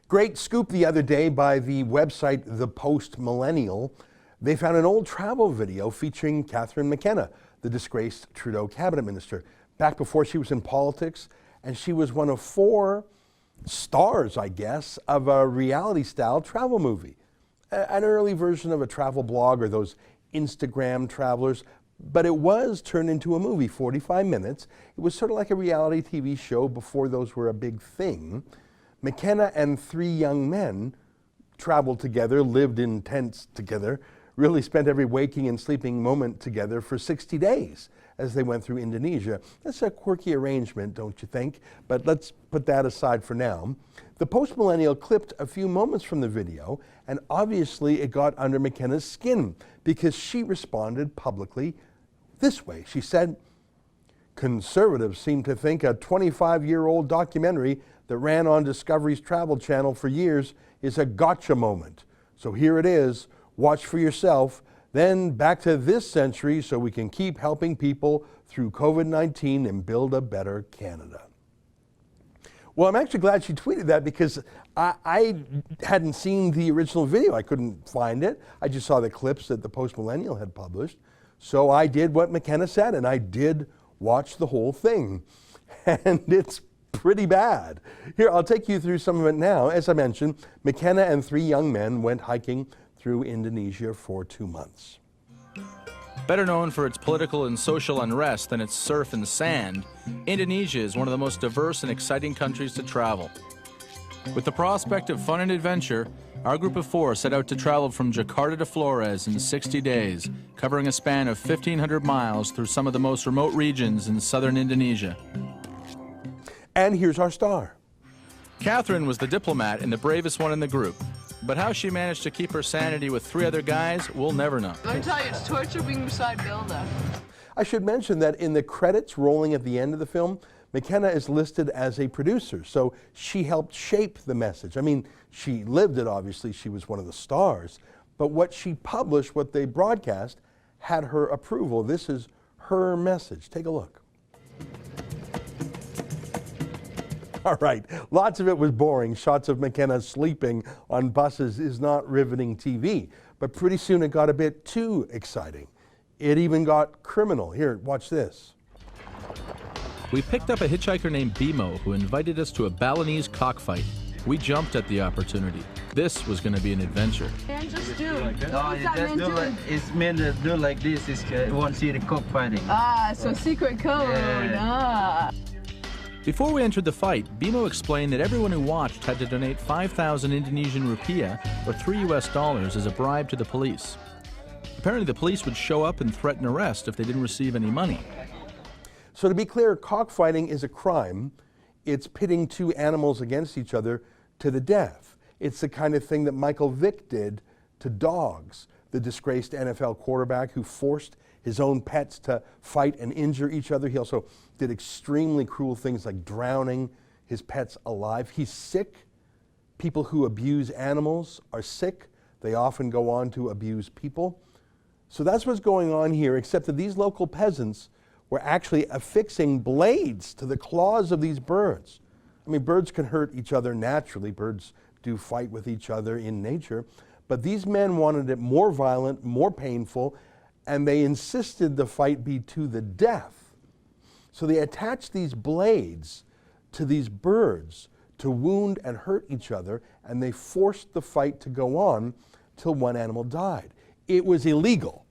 Great scoop the other day by the website The Post Millennial. They found an old travel video featuring Catherine McKenna, the disgraced Trudeau cabinet minister, back before she was in politics, and she was one of 4 stars, I guess, of a reality-style travel movie. An early version of a travel blog or those Instagram travelers, but it was turned into a movie, 45 minutes. It was sort of like a reality TV show before those were a big thing. McKenna and 3 young men traveled together, lived in tents together, really spent every waking and sleeping moment together for 60 days as they went through Indonesia. That's a quirky arrangement, don't you think? But let's put that aside for now. The Post Millennial clipped a few moments from the video, and obviously it got under McKenna's skin because she responded publicly this way. She said, "Conservatives seem to think a 25-year-old documentary that ran on Discovery's Travel Channel for years is a gotcha moment. So here it is, watch for yourself, then back to this century so we can keep helping people through COVID-19 and build a better Canada." Well, I'm actually glad she tweeted that because I hadn't seen the original video. I couldn't find it. I just saw the clips that the Post Millennial had published. So I did what McKenna said, and I did watch the whole thing. And it's pretty bad. Here, I'll take you through some of it now. As I mentioned, McKenna and 3 young men went hiking through Indonesia for 2 months. Better known for its political and social unrest than its surf and sand, Indonesia is one of the most diverse and exciting countries to travel. With the prospect of fun and adventure, our group of 4 set out to travel from Jakarta to Flores in 60 days, covering a span of 1,500 miles through some of the most remote regions in southern Indonesia. And here's our star. Catherine was the diplomat and the bravest one in the group. But how she managed to keep her sanity with 3 other guys, we'll never know. Let me tell you, it's torture being beside Bill, though. I should mention that in the credits rolling at the end of the film, McKenna is listed as a producer, so she helped shape the message. I mean, she lived it, obviously, she was one of the stars, but what she published, what they broadcast, had her approval. This is her message. Take a look. All right, lots of it was boring. Shots of McKenna sleeping on buses is not riveting TV, but pretty soon it got a bit too exciting. It even got criminal. Here, watch this. We picked up a hitchhiker named Bimo who invited us to a Balinese cockfight. We jumped at the opportunity. This was going to be an adventure. And just do. It's meant to do like this. It won't see the cockfighting. Ah, so secret code. Yeah. Ah. Before we entered the fight, Bimo explained that everyone who watched had to donate 5,000 Indonesian rupiah, or $3 as a bribe to the police. Apparently the police would show up and threaten arrest if they didn't receive any money. So to be clear, cockfighting is a crime. It's pitting 2 animals against each other to the death. It's the kind of thing that Michael Vick did to dogs, the disgraced NFL quarterback who forced his own pets to fight and injure each other. He also did extremely cruel things like drowning his pets alive. He's sick. People who abuse animals are sick. They often go on to abuse people. So that's what's going on here, except that these local peasants were actually affixing blades to the claws of these birds. I mean, birds can hurt each other naturally. Birds do fight with each other in nature. But these men wanted it more violent, more painful, and they insisted the fight be to the death. So they attached these blades to these birds to wound and hurt each other, and they forced the fight to go on till one animal died. It was illegal.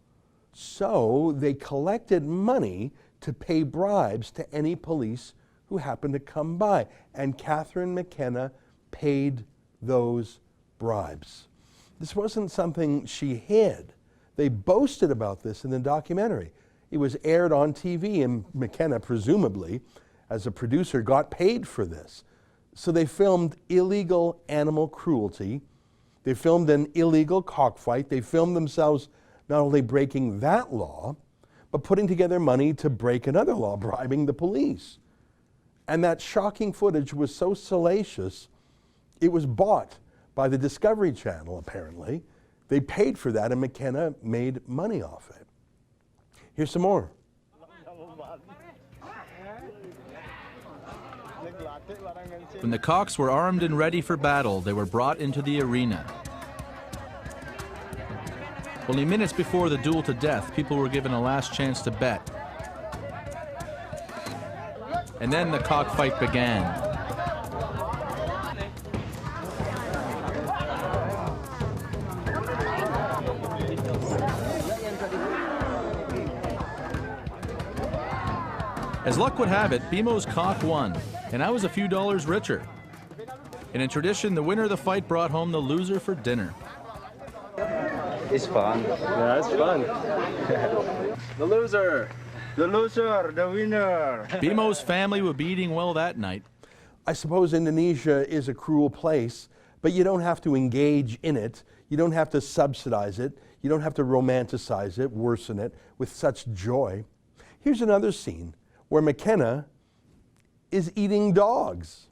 So they collected money to pay bribes to any police who happened to come by, and Catherine McKenna paid those bribes. This wasn't something she hid. They boasted about this in the documentary. It was aired on TV, and McKenna, presumably, as a producer, got paid for this. So they filmed illegal animal cruelty. They filmed an illegal cockfight. They filmed themselves not only breaking that law, but putting together money to break another law, bribing the police. And that shocking footage was so salacious, it was bought by the Discovery Channel, apparently. They paid for that, and McKenna made money off it. Here's some more. When the cocks were armed and ready for battle, they were brought into the arena. Only minutes before the duel to death, people were given a last chance to bet. And then the cockfight began. As luck would have it, BMO's cock won, and I was a few dollars richer. And in tradition, the winner of the fight brought home the loser for dinner. It's fun. Yeah, it's fun. The loser. The loser, the winner. BMO's family would be eating well that night. I suppose Indonesia is a cruel place, but you don't have to engage in it. You don't have to subsidize it. You don't have to romanticize it, worsen it with such joy. Here's another scene where McKenna is eating dogs.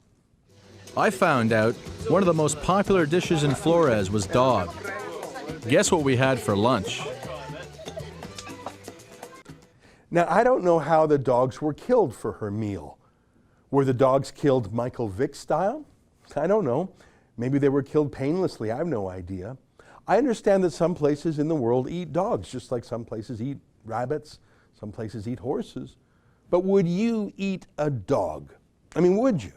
I found out one of the most popular dishes in Flores was dog. Guess what we had for lunch? Now, I don't know how the dogs were killed for her meal. Were the dogs killed Michael Vick style? I don't know. Maybe they were killed painlessly. I have no idea. I understand that some places in the world eat dogs, just like some places eat rabbits, some places eat horses. But would you eat a dog? I mean, would you?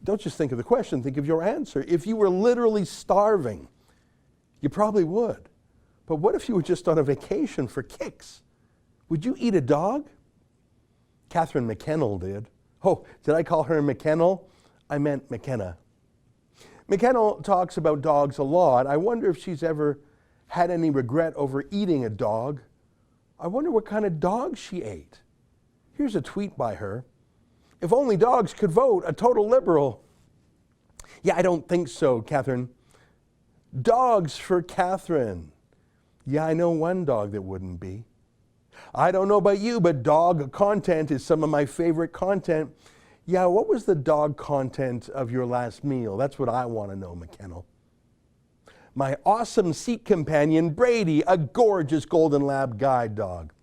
Don't just think of the question, think of your answer. If you were literally starving, you probably would. But what if you were just on a vacation for kicks? Would you eat a dog? Catherine McKenna did. Oh, did I call her McKennel? I meant McKenna. McKennel talks about dogs a lot. I wonder if she's ever had any regret over eating a dog. I wonder what kind of dog she ate. Here's a tweet by her. If only dogs could vote, a total liberal. Yeah, I don't think so, Catherine. Dogs for Catherine. Yeah, I know one dog that wouldn't be. I don't know about you, but dog content is some of my favorite content. Yeah, what was the dog content of your last meal? That's what I want to know, McKennel. My awesome seat companion, Brady, a gorgeous Golden Lab guide dog.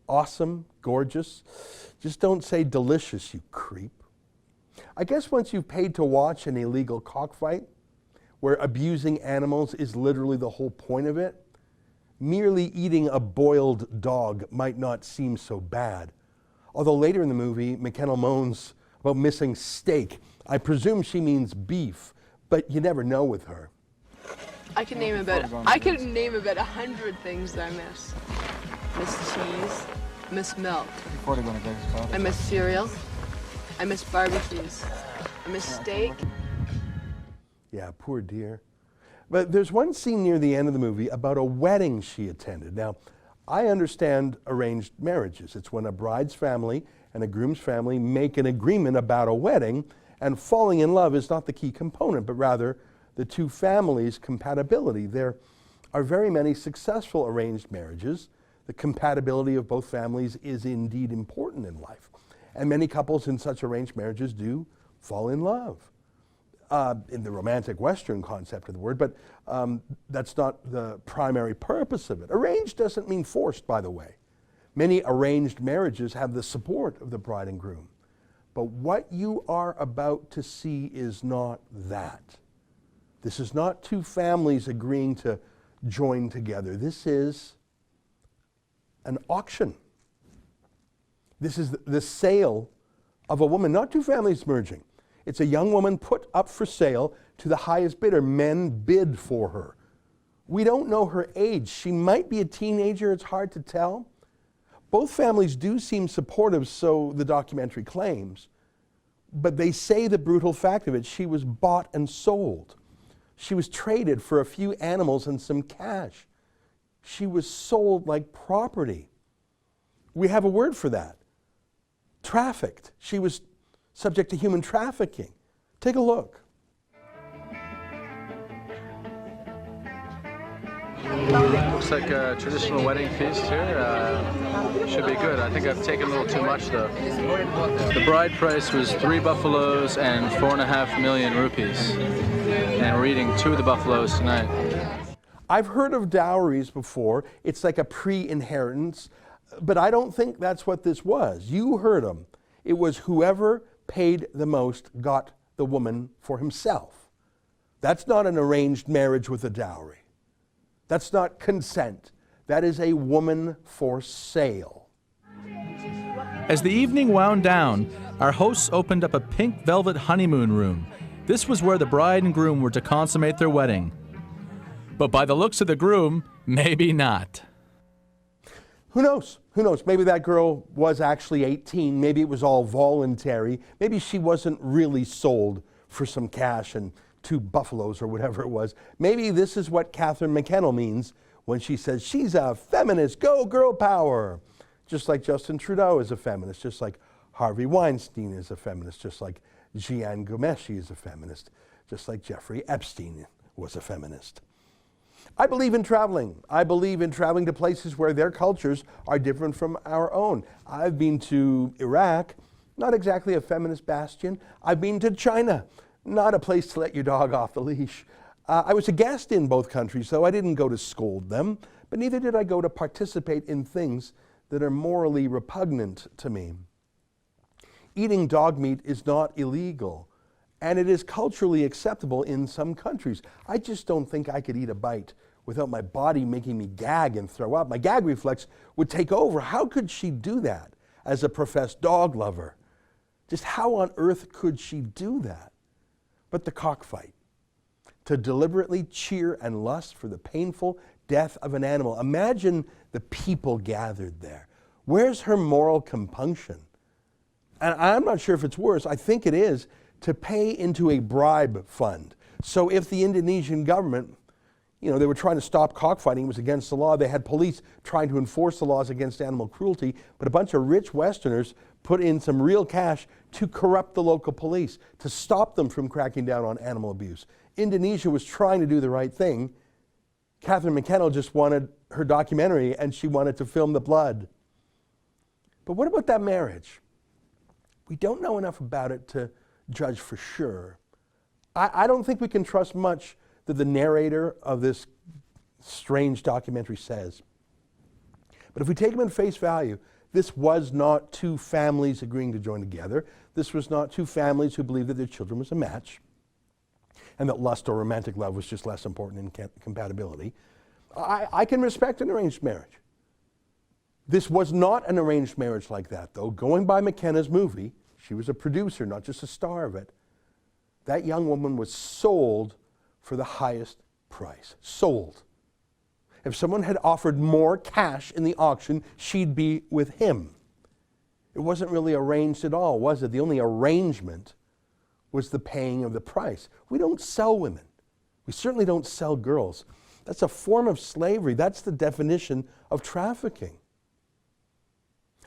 Awesome, gorgeous. Just don't say delicious, you creep. I guess once you've paid to watch an illegal cockfight, where abusing animals is literally the whole point of it, merely eating a boiled dog might not seem so bad. Although later in the movie, McKennel moans about missing steak. I presume she means beef, but you never know with her. I could name about 100 things that I miss. Miss cheese, miss milk. I miss cereal. I miss barbecues. I miss steak. Yeah, poor dear. But there's one scene near the end of the movie about a wedding she attended. Now, I understand arranged marriages. It's when a bride's family and a groom's family make an agreement about a wedding, and falling in love is not the key component, but rather the two families' compatibility. There are very many successful arranged marriages. The compatibility of both families is indeed important in life. And many couples in such arranged marriages do fall in love. In the romantic Western concept of the word, but that's not the primary purpose of it. Arranged doesn't mean forced, by the way. Many arranged marriages have the support of the bride and groom. But what you are about to see is not that. This is not two families agreeing to join together. This is an auction. This is the sale of a woman, not two families merging. It's a young woman put up for sale to the highest bidder. Men bid for her. We don't know her age. She might be a teenager. It's hard to tell. Both families do seem supportive, so the documentary claims. But they say the brutal fact of it, she was bought and sold. She was traded for a few animals and some cash. She was sold like property. We have a word for that. Trafficked. She was subject to human trafficking. Take a look. Looks like a traditional wedding feast here. Should be good. I think I've taken a little too much though. The bride price was 3 buffaloes and 4.5 million rupees. And we're eating 2 of the buffaloes tonight. I've heard of dowries before. It's like a pre-inheritance, but I don't think that's what this was. You heard them. It was whoever paid the most got the woman for himself. That's not an arranged marriage with a dowry. That's not consent. That is a woman for sale. As the evening wound down, our hosts opened up a pink velvet honeymoon room. This was where the bride and groom were to consummate their wedding. But by the looks of the groom, maybe not. Who knows? Who knows? Maybe that girl was actually 18. Maybe it was all voluntary. Maybe she wasn't really sold for some cash and 2 buffaloes or whatever it was. Maybe this is what Catherine McKenna means when she says she's a feminist. Go girl power. Just like Justin Trudeau is a feminist. Just like Harvey Weinstein is a feminist. Just like Jian Ghomeshi is a feminist. Just like Jeffrey Epstein was a feminist. I believe in traveling. I believe in traveling to places where their cultures are different from our own. I've been to Iraq, not exactly a feminist bastion. I've been to China, not a place to let your dog off the leash. I was a guest in both countries, though I didn't go to scold them, but neither did I go to participate in things that are morally repugnant to me. Eating dog meat is not illegal, and it is culturally acceptable in some countries. I just don't think I could eat a bite without my body making me gag and throw up. My gag reflex would take over. How could she do that as a professed dog lover? Just how on earth could she do that? But the cockfight, to deliberately cheer and lust for the painful death of an animal. Imagine the people gathered there. Where's her moral compunction? And I'm not sure if it's worse. I think it is to pay into a bribe fund. So if the Indonesian government, they were trying to stop cockfighting, it was against the law. They had police trying to enforce the laws against animal cruelty, but a bunch of rich Westerners put in some real cash to corrupt the local police, to stop them from cracking down on animal abuse. Indonesia was trying to do the right thing. Catherine McKenna just wanted her documentary, and she wanted to film the blood. But what about that marriage? We don't know enough about it to judge for sure. I don't think we can trust much that the narrator of this strange documentary says. But if we take them at face value, this was not 2 families agreeing to join together. This was not 2 families who believed that their children was a match, and that lust or romantic love was just less important in compatibility. I can respect an arranged marriage. This was not an arranged marriage like that, though. Going by McKenna's movie, she was a producer, not just a star of it. That young woman was sold for the highest price. Sold. If someone had offered more cash in the auction, she'd be with him. It wasn't really arranged at all, was it? The only arrangement was the paying of the price. We don't sell women. We certainly don't sell girls. That's a form of slavery. That's the definition of trafficking.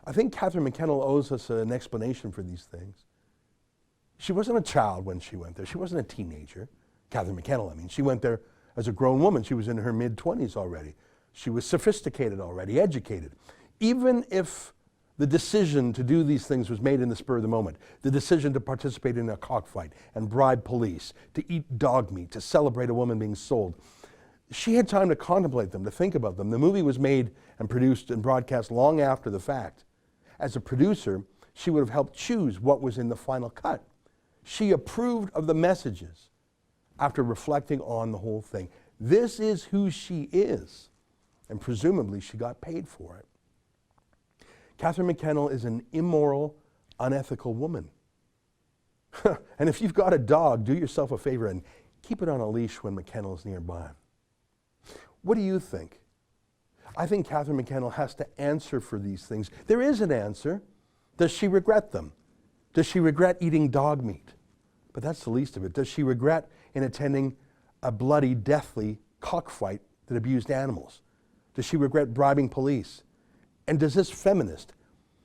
I think Catherine McKenna owes us an explanation for these things. She wasn't a child when she went there. She wasn't a teenager. Catherine McKenna, she went there as a grown woman. She was in her mid-20s already. She was sophisticated already, educated. Even if the decision to do these things was made in the spur of the moment, the decision to participate in a cockfight and bribe police, to eat dog meat, to celebrate a woman being sold, she had time to contemplate them, to think about them. The movie was made and produced and broadcast long after the fact. As a producer, she would have helped choose what was in the final cut. She approved of the messages after reflecting on the whole thing. This is who she is, and presumably she got paid for it. Catherine McKenna is an immoral, unethical woman. And if you've got a dog, do yourself a favor and keep it on a leash when McKenna is nearby. What do you think? I think Catherine McKenna has to answer for these things. There is an answer. Does she regret them? Does she regret eating dog meat? But that's the least of it. Does she regret in attending a bloody, deathly cockfight that abused animals? Does she regret bribing police? And does this feminist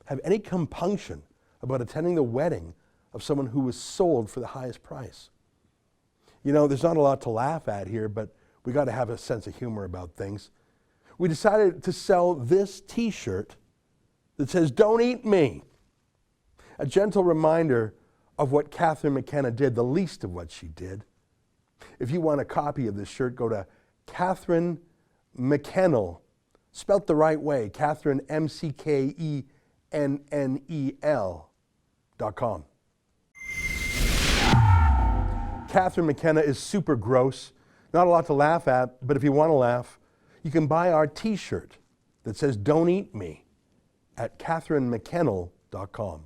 have any compunction about attending the wedding of someone who was sold for the highest price? There's not a lot to laugh at here, but we got to have a sense of humor about things. We decided to sell this t-shirt that says, "Don't eat me." A gentle reminder of what Catherine McKenna did, the least of what she did. If you want a copy of this shirt, go to Catherine McKennel, spelt the right way, Catherine, McKennel.com. Catherine McKenna is super gross. Not a lot to laugh at, but if you want to laugh, you can buy our t-shirt that says "Don't Eat Me" at catherinemckennel.com.